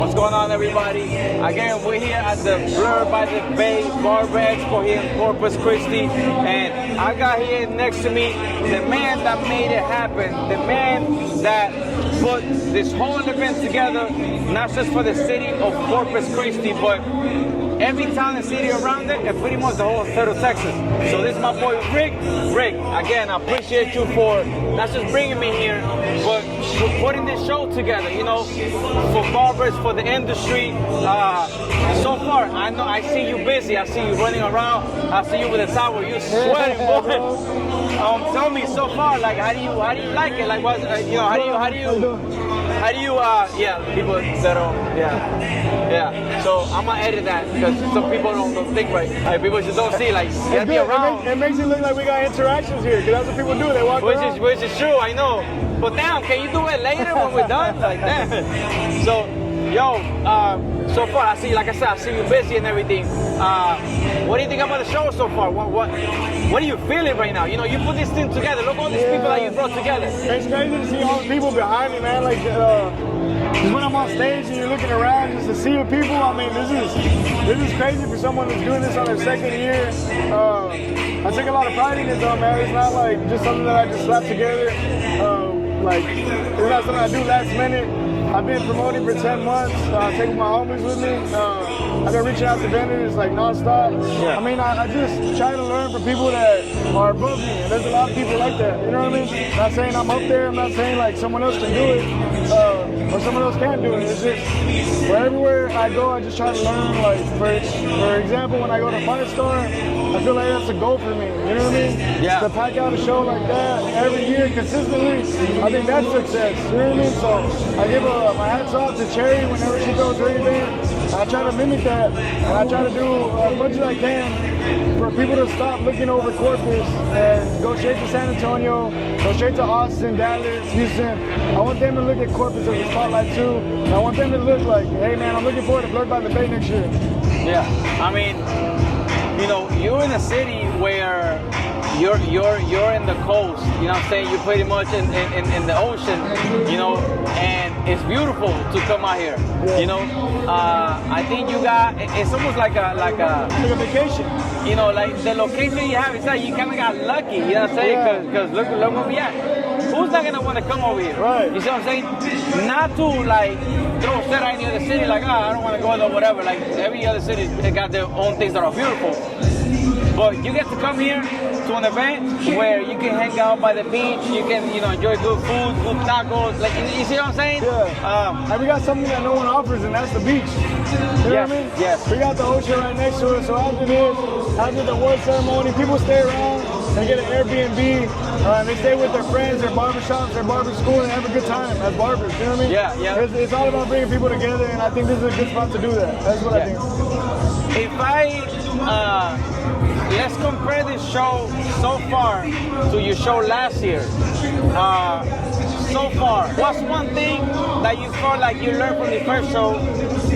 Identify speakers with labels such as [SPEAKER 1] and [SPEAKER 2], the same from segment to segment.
[SPEAKER 1] What's going on, everybody? Again, we're here at the Blur by the Bay Barber Expo here in Corpus Christy, and I got here next to me the man that made it happen, the man that put this whole event together, not just for the city of Corpus Christy, but every town and city around it, and pretty much the whole state of Texas. So this is my boy Rick. Rick, again, I appreciate you for not just bringing me here, but for putting this show together, you know, for barbers, for the industry. So far, I know I see you busy. I see you running around. I see you with a towel. You're sweating, boy. Tell me so far, like, how do you like it? Like, what, you know, how do you, yeah, people that don't, yeah. So I'm gonna edit that because some people don't think right. Like, people just don't see, like, you gotta be around.
[SPEAKER 2] It makes it look like we got interactions here, because that's what people do. They walk around.
[SPEAKER 1] Which is true, I know. But damn, can you do it later when we're done? Like, damn. So, yo, so far, I see, like I said, I see you busy and everything. What do you think about the show so far? What are you feeling right now? You know, you put this thing together. Look at all these people that you brought together.
[SPEAKER 2] It's crazy to see all the people behind me, man. Like, just when I'm on stage and you're looking around, just to see the people. I mean, this is crazy for someone who's doing this on their second year. I take a lot of pride in it, though, man. It's not like just something that I just slapped together. Like, it's not something I do last minute. I've been promoting for 10 months, taking my homies with me. I've been reaching out to vendors like nonstop. Yeah. I mean, I just try to learn from people that are above me, and there's a lot of people like that, you know what I mean? Not saying I'm up there, I'm not saying like someone else can do it, or someone else can't do it. It's just, wherever I go, I just try to learn. Like, for example, when I go to Firestar, I feel like that's a goal for me, you know what I mean?
[SPEAKER 1] Yeah.
[SPEAKER 2] To pack out a show like that every year consistently, I think that's success, you know what I mean? So I give my hats off to Cherry whenever she goes to her event. I try to mimic that, and I try to do as much as I can for people to stop looking over Corpus and go straight to San Antonio, go straight to Austin, Dallas, Houston. I want them to look at Corpus as a spotlight too. And I want them to look like, hey man, I'm looking forward to Blur by the Bay next year.
[SPEAKER 1] Yeah, I mean, you know, you're in a city where you're in the coast, you know what I'm saying? You're pretty much in the ocean, you know, and it's beautiful to come out here, you know. I think you got, it's almost like a
[SPEAKER 2] vacation.
[SPEAKER 1] You know, like the location you have, it's like you kind of got lucky, you know what I'm saying? Because look where we at. Who's not gonna want to come over here? Right. You see what I'm saying? Not to like throw shit at any other city, like, I don't want to go there, whatever. Like, every other city, they got their own things that are beautiful. But you get to come here to an event where you can hang out by the beach, you can, you know, enjoy good food, good tacos, like, you see what I'm saying?
[SPEAKER 2] Yeah. And we got something that no one offers, and that's the beach. You know what I mean?
[SPEAKER 1] Yes.
[SPEAKER 2] We got the ocean right next to us, so after this, after the award ceremony, people stay around and get an Airbnb, and they stay with their friends, their barbershops, their barber school, and have a good time as barbers, you know what I mean?
[SPEAKER 1] Yeah.
[SPEAKER 2] It's all about bringing people together, and I think this is a good spot to do that. That's what I think.
[SPEAKER 1] If let's compare this show so far to your show last year. So far, what's one thing that you felt like you learned from the first show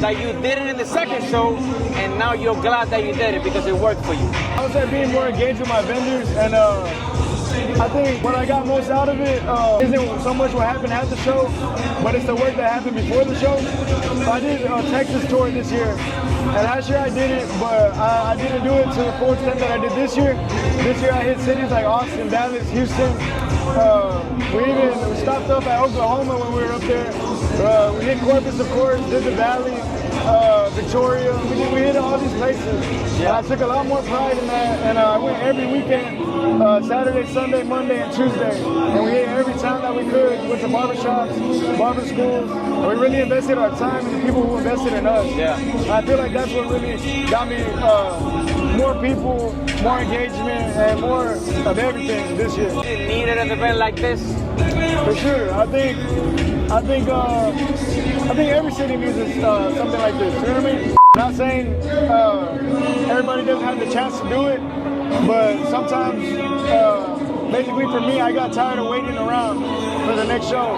[SPEAKER 1] that you did it in the second show, and now you're glad that you did it because it worked for you?
[SPEAKER 2] I would say being more engaged with my vendors, and I think what I got most out of it isn't so much what happened at the show, but it's the work that happened before the show. So I did a Texas tour this year, and last year I did it, but I didn't do it to the full extent that I did this year. This year I hit cities like Austin, Dallas, Houston. We stopped up at Oklahoma when we were up there. We hit Corpus, of course, did the Valley, Victoria. We hit all these places. Yeah. And I took a lot more pride in that, and I went every weekend, Saturday, Sunday, Monday, and Tuesday. And we hit every town that we could. We went to barbershops, barber schools, and we really invested our time in the people who invested in us. Yeah. And I feel like that's what really got me more people, more engagement, and more of everything this year.
[SPEAKER 1] You needed an event like this?
[SPEAKER 2] For sure. I think every city needs something like this. You know what I mean? I'm not saying everybody doesn't have the chance to do it, but sometimes, basically for me, I got tired of waiting around for the next show.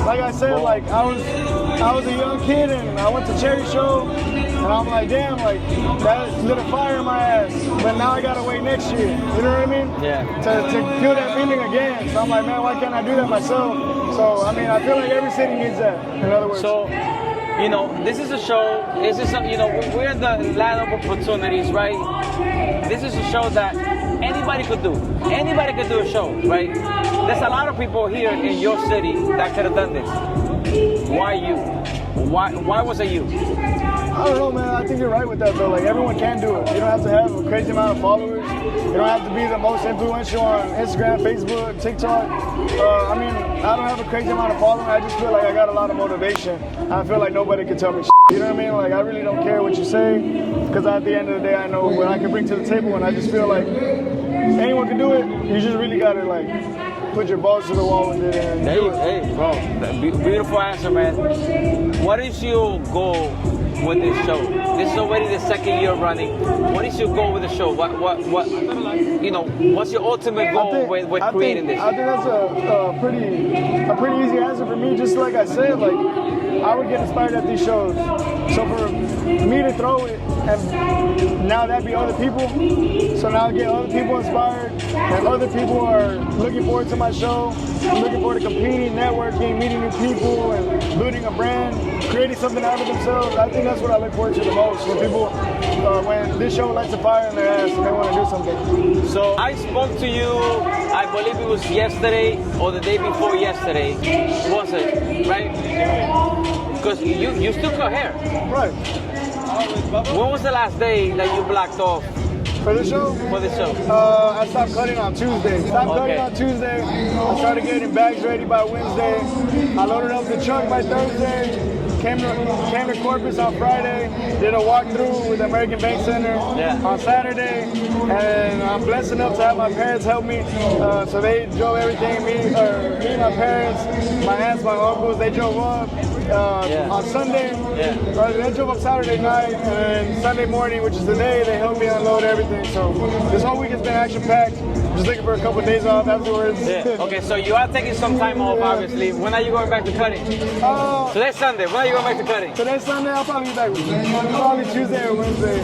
[SPEAKER 2] Like I said, like I was a young kid and I went to Cherry Show, and I'm like, damn, like that lit a fire in my ass. But now I gotta wait next year. You know what I mean? Yeah. To feel that feeling again. So I'm like, man, why can't I do that myself? So I mean, I feel like every city needs that. In other words.
[SPEAKER 1] So you know, this is a show. This is you know, we're in the land of opportunities, right? This is a show that anybody could do. Anybody could do a show, right? There's a lot of people here in your city that could have done this. Why you? Why was it you?
[SPEAKER 2] I don't know, man. I think you're right with that, though. Like, everyone can do it. You don't have to have a crazy amount of followers. You don't have to be the most influential on Instagram, Facebook, TikTok. I mean, I don't have a crazy amount of followers. I just feel like I got a lot of motivation. I feel like nobody can tell me shit. You know what I mean? Like, I really don't care what you say, because at the end of the day, I know what I can bring to the table, and I just feel like anyone can do it. You just really got to, like, put your balls to the wall with it. And
[SPEAKER 1] Hey, bro, beautiful answer, man. What is your goal with this show? This is already the second year running. What is your goal with the show? What you know, what's your ultimate goal with creating this?
[SPEAKER 2] I think that's a pretty easy answer for me. Just like I said, like, I would get inspired at these shows. So for me to throw it, and now that be other people, so now I get other people inspired, and other people are looking forward to my show, looking forward to competing, networking, meeting new people, and building a brand, creating something out of themselves. I think that's what I look forward to the most, when people, when this show lights a fire in their ass and they want to do something.
[SPEAKER 1] So I spoke to you, I believe it was yesterday or the day before yesterday, was it, right? Because you still cut hair.
[SPEAKER 2] Right.
[SPEAKER 1] When was the last day that you blocked off
[SPEAKER 2] For the show?
[SPEAKER 1] for the show?
[SPEAKER 2] I stopped cutting on Tuesday. Cutting on Tuesday. I started getting bags ready by Wednesday. I loaded up the truck by Thursday. Came to Corpus on Friday. Did a walkthrough with the American Bank Center on Saturday. And I'm blessed enough to have my parents help me. So they drove everything. Me, my parents, my aunts, my uncles, they drove up. On Sunday, they drove up Saturday night, and then Sunday morning, which is today, they helped me unload everything. So this whole week has been action-packed. Just looking for a couple of days off afterwards.
[SPEAKER 1] Okay, so you are taking some time off, obviously. When are you going back to cutting? Today's Sunday. When are you going back to cutting?
[SPEAKER 2] Today's Sunday. I'll probably be back. Probably Tuesday or Wednesday.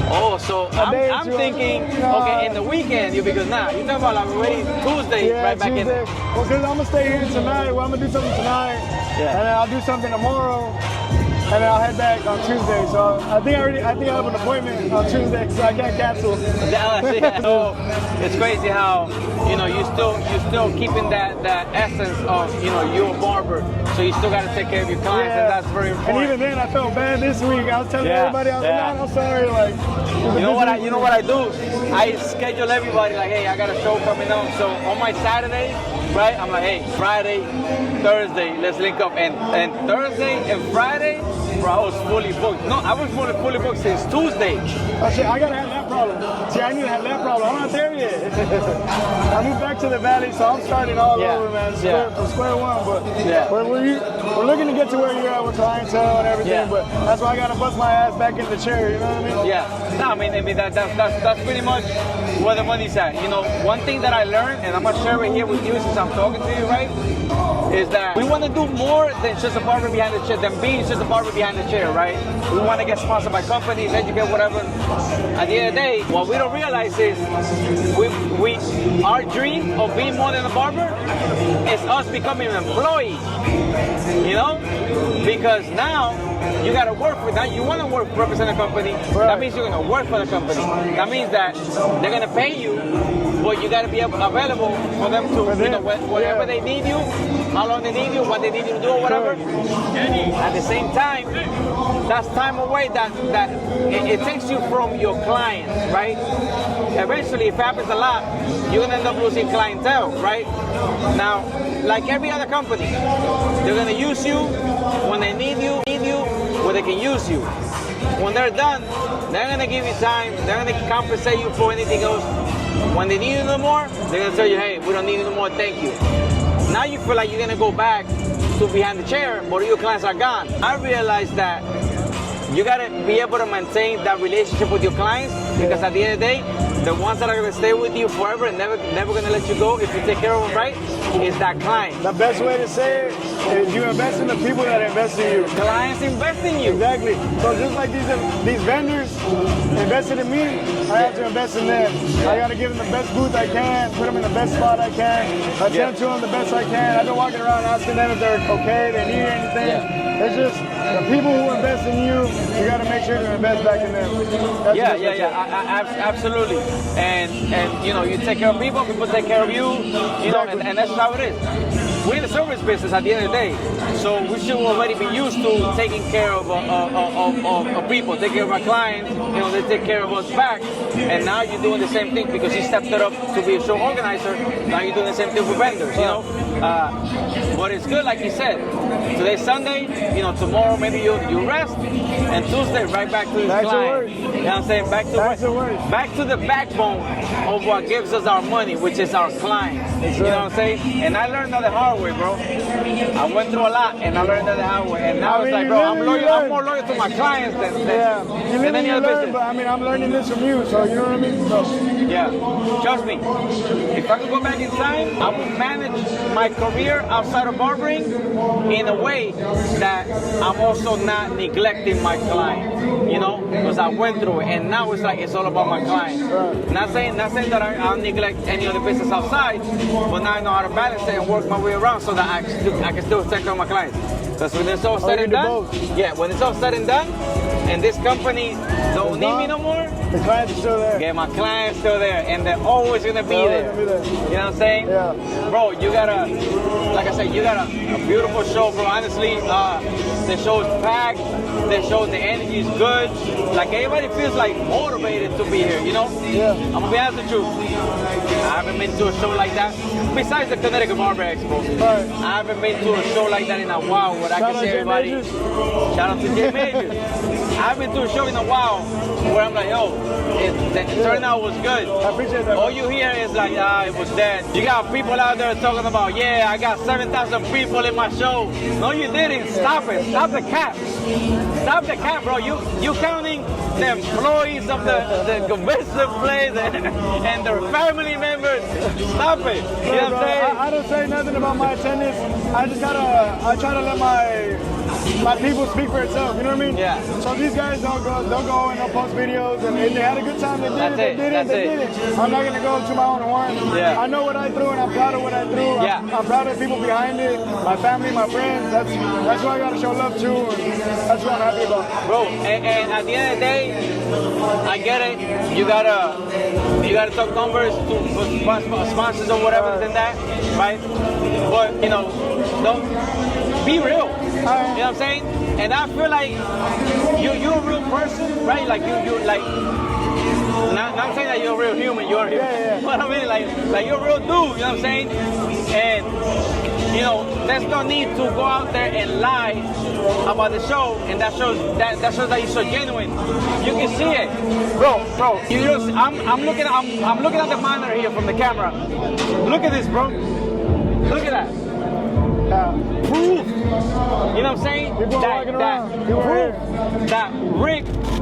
[SPEAKER 1] Oh, so I'm thinking, okay, in the weekend you'll be good. Nah, you're talking about like already Tuesday, right back
[SPEAKER 2] Tuesday.
[SPEAKER 1] in.
[SPEAKER 2] Well, because I'm going to stay here tonight. Well, I'm going to do something tonight. And then I'll do something tomorrow. And then I'll head back on Tuesday. So I think I have an appointment on Tuesday, so I can't cancel.
[SPEAKER 1] So it's crazy how, you know, you're still keeping that essence of, you know, you're a barber. So you still got to take care of your clients, and that's very important.
[SPEAKER 2] And even then, I felt bad this week. I was telling everybody, I was like, I'm sorry. Like,
[SPEAKER 1] you know what I do? I schedule everybody like, hey, I got a show coming up. So on my Saturday, right? I'm like, hey, Friday, Thursday, let's link up. And Thursday and Friday, bro, I was fully booked. No, I was fully booked since Tuesday.
[SPEAKER 2] Oh shit, I gotta have that problem. See, I need to have that problem. I'm not there yet. I moved back to the valley, so I'm starting all over, man. From square one. But we're looking to get to where you're at with clientele and everything. But that's why I gotta bust my ass back in the chair. You know what I mean?
[SPEAKER 1] Yeah. No, I mean that's pretty much where the money's at. You know, one thing that I learned, and I'm gonna share it here with you since I'm talking to you, right? Is that we want to do more than just a barber behind the chair, than being just a barber behind the chair, right? We want to get sponsored by companies, educate, whatever. At the end of the day, what we don't realize is our dream of being more than a barber is us becoming an employee, you know? Because now you got to work with that. You want to work, represent a company. That means you're going to work for the company. That means that they're going to pay you, but you got to be available for them to, you know, whatever they need you, how long they need you, what they need you to do, or whatever. At the same time, that's time away that it takes you from your client, right? Eventually, if it happens a lot, you're going to end up losing clientele, right? Now, like every other company, they're going to use you when they need you, where they can use you. When they're done, they're going to give you time, they're going to compensate you for anything else. When they need you no more, they're going to tell you, hey, we don't need you no more, thank you. Now you feel like you're going to go back to behind the chair, but your clients are gone. I realized that you gotta be able to maintain that relationship with your clients, because at the end of the day, the ones that are gonna stay with you forever and never gonna let you go if you take care of them right is that client.
[SPEAKER 2] The best way to say it is you invest in the people that invest in you.
[SPEAKER 1] Clients invest in you.
[SPEAKER 2] Exactly. So just like these vendors invested in me, I have to invest in them. I got to give them the best booth I can, put them in the best spot I can, attend to them the best I can. I've been walking around asking them if they're okay, they need anything. It's just the people who invest in you, you got to make sure to invest back in them. That's
[SPEAKER 1] Absolutely. And you know, you take care of people, people take care of you. You know, and that's how it is. We're in the service business at the end of the day, so we should already be used to taking care of people, taking care of our clients. You know, they take care of us back. And now you're doing the same thing because you stepped it up to be a show organizer. Now you're doing the same thing for vendors. You know, but it's good, like you said. Today's Sunday. You know, tomorrow maybe you rest, and Tuesday right back to this client. You know what I'm saying? Back to the backbone of what gives us our money, which is our clients. You know what I'm saying? And I learned that the hard way, bro. I went through a lot, and I learned that the hard way. And now it's like, bro, I'm more loyal to my clients than any other business.
[SPEAKER 2] But I mean, I'm learning this from you, so you know what I mean? So.
[SPEAKER 1] Yeah, trust me. If I could go back in time, I would manage my career outside of barbering in a way that I'm also not neglecting my client, you know, because I went through it, and now it's like it's all about my client.
[SPEAKER 2] Right.
[SPEAKER 1] Not saying that I'll neglect any other business outside, but now I know how to balance it and work my way around so that I can still take care of my clients. Because when it's all said and done, when it's all said and done, and this company don't need me no more,
[SPEAKER 2] the clients are still there.
[SPEAKER 1] Yeah, my clients still there, and they're always gonna be there. You know what I'm saying?
[SPEAKER 2] Yeah.
[SPEAKER 1] Bro, you got like I said, you got a beautiful show, bro. Honestly, the show is packed. The show, the energy is good. Like everybody feels like motivated to be here, you know?
[SPEAKER 2] Yeah.
[SPEAKER 1] I'm gonna be honest with you. I haven't been to a show like that. Besides the Connecticut Barber Expo,
[SPEAKER 2] right.
[SPEAKER 1] I haven't been to a show like that in a while where I can see everybody. Shout out to Jay Majors. I haven't been to a show in a while where I'm like, yo, the turnout was good.
[SPEAKER 2] I appreciate that.
[SPEAKER 1] All you hear is like, it was dead. You got people out there talking about, yeah, I got 7,000 people in my show. No, you didn't. Stop it. Stop the cap. Stop the cap, bro. You counting the employees of the convention place and their family members. Stop it. You know what I'm saying?
[SPEAKER 2] I don't say nothing about my attendance. I try to let my people speak for itself. You know what I mean?
[SPEAKER 1] Yeah.
[SPEAKER 2] So these guys don't go and they'll post videos, and if they had a good time, they did it. I'm not gonna go to my own horn.
[SPEAKER 1] Yeah.
[SPEAKER 2] I know what I threw, and I'm proud of what I threw.
[SPEAKER 1] Yeah.
[SPEAKER 2] I'm proud of the people behind it, my family, my friends. That's who I gotta show love to, and that's what I'm happy about.
[SPEAKER 1] Bro, and at the end of the day, I get it. You gotta talk numbers to sponsors or whatever than that, right? But you know, don't be real. You know what I'm saying? And I feel like you're a real person, right? Like you like. Not saying that you're a real human. You're a human.
[SPEAKER 2] Yeah.
[SPEAKER 1] But I mean, like you're a real dude. You know what I'm saying? And you know, there's no need to go out there and lie about the show, and that shows that you're so genuine. You can see it, bro. You just, I'm looking at the monitor here from the camera. Look at this, bro. Look at that. Proof. You know what I'm saying?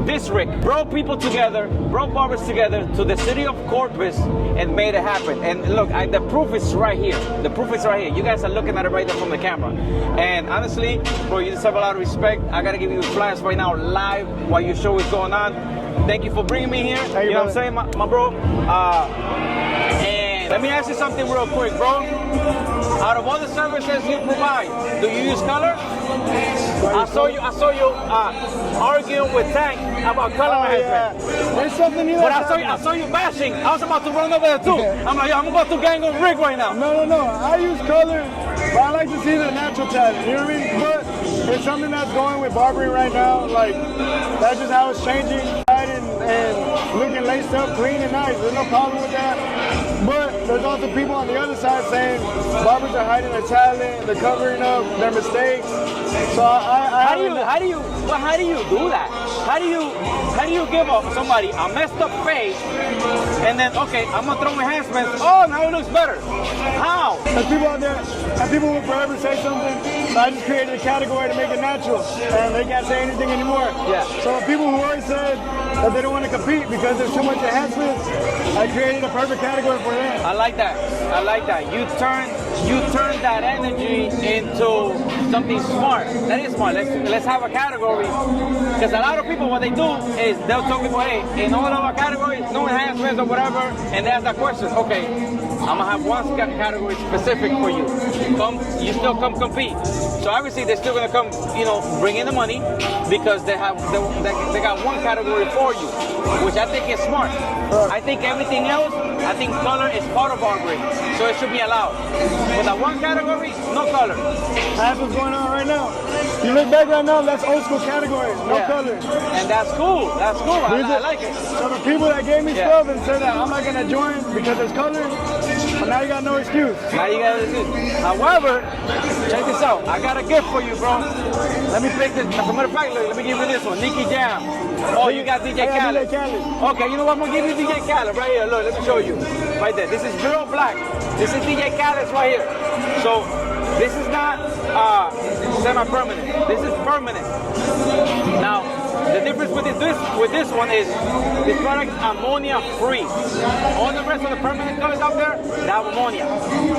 [SPEAKER 1] This Rick brought people together, brought barbers together to the city of Corpus and made it happen. And look, the proof is right here. The proof is right here. You guys are looking at it right there from the camera. And honestly, bro, you deserve a lot of respect. I gotta give you flyers right now live while your show is going on. Thank you for bringing me here. You know what I'm saying, my bro? And let me ask you something real quick, bro. Out of all the services you provide, do you use color? I saw you arguing with Tank about color management.
[SPEAKER 2] There's something here.
[SPEAKER 1] But I saw you bashing. I was about to run over there too. I'm like, I'm about to gang on Rick right now.
[SPEAKER 2] No. I use color, but I like to see the natural talent. You know what I mean? But it's something that's going with barbering right now. Like, that's just how it's changing. And looking laced up, clean and nice. There's no problem with that. But there's also people on the other side saying barbers are hiding their talent, they're covering up their mistakes. So
[SPEAKER 1] How do you do that? How do you give somebody a messed up face and then okay, I'm gonna throw enhancements. Oh, now it looks better. How?
[SPEAKER 2] There's people out there, and people will forever say something. So I just created a category to make it natural, and they can't say anything anymore.
[SPEAKER 1] Yeah.
[SPEAKER 2] So people who always said that they don't want to compete because there's too much enhancements, I created a perfect category for them.
[SPEAKER 1] I like that. I like that. You turn that energy into something smart. That is smart. Let's have a category. Because a lot of people, what they do is they'll tell people, hey, in all of our categories, no enhancements or whatever, and they ask that question. Okay, I'm gonna have one category specific for you. You still come compete. So obviously they're still gonna come, bring in the money because they got one category for you, which I think is smart. I think everything else, I think color is part of barbering, so it should be allowed. But that one category, no color.
[SPEAKER 2] That's what's going on right now. You look back right now, that's old school categories, no color.
[SPEAKER 1] And that's cool. That's cool. I like it.
[SPEAKER 2] So the people that gave me stuff and said that I'm not gonna join because there's color, well, now you got no excuse.
[SPEAKER 1] Now you got no excuse. However, check this out. I got a gift for you, bro. Let me pick this. As a matter of fact, let me give you this one. Nicky Jam. Oh, you got DJ Khaled. Okay, you know what? I'm gonna give you DJ Khaled right here. Look, let me show you. Right there. This is real black. This is DJ Khaled's right here. So this is not semi-permanent. This is permanent. Now, the difference with this one is this product is ammonia free. All the rest of the permanent colors out there, they have ammonia.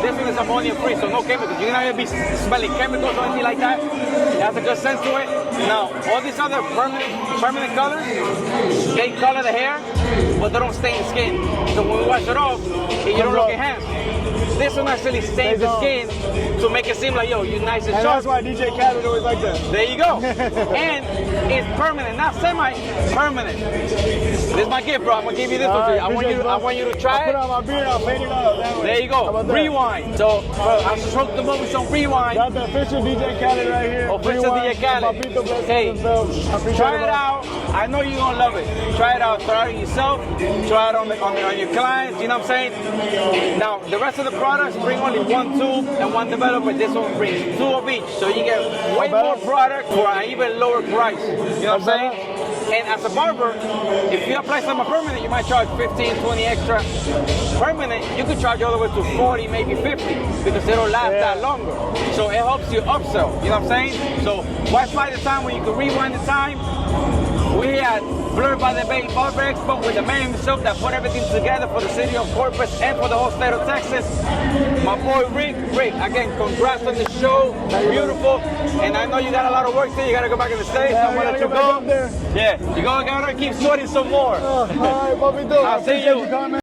[SPEAKER 1] This one is ammonia free, so no chemicals. You're not gonna be smelling chemicals or anything like that. It has a good sense to it. Now, all these other permanent colors, they color the hair, but they don't stain the skin. So when we wash it off, you don't look enhanced. This one actually stains the skin to make it seem like, yo, you're nice and sharp.
[SPEAKER 2] That's why DJ Khaled always like that.
[SPEAKER 1] There you go. And it's permanent, not semi-permanent. This is my gift, bro. I'm going to give you this one to you. I want you to try it.
[SPEAKER 2] I'll put on my beard, I'll fade it out that way.
[SPEAKER 1] There you go. Rewind. So, I stroked them up with some rewind.
[SPEAKER 2] Got the official DJ Khaled right here.
[SPEAKER 1] Official DJ Khaled. Hey, try it out. I know you're going to love it. Try it out. Try it yourself. Try it on your clients. You know what I'm saying? Now, the rest of the products bring only one tube and one developer. This one brings 2 of each. So you get way more product for an even lower price. You know what I'm saying? And as a barber, if you apply some permanent, you might charge 15, 20 extra. Permanent, you could charge all the way to 40, maybe 50, because they don't last that longer. So it helps you upsell. You know what I'm saying? So why fly the time when you can rewind the time? We had Blurred by the Bay Barber Expo with the man himself that put everything together for the city of Corpus and for the whole state of Texas. My boy Rick, again, congrats on the show. Beautiful. And I know you got a lot of work there. You got to go back in the States.
[SPEAKER 2] Yeah,
[SPEAKER 1] I'm going to let you go. Yeah, you got to keep sorting some more.
[SPEAKER 2] All right, Bobby,
[SPEAKER 1] I'll see you.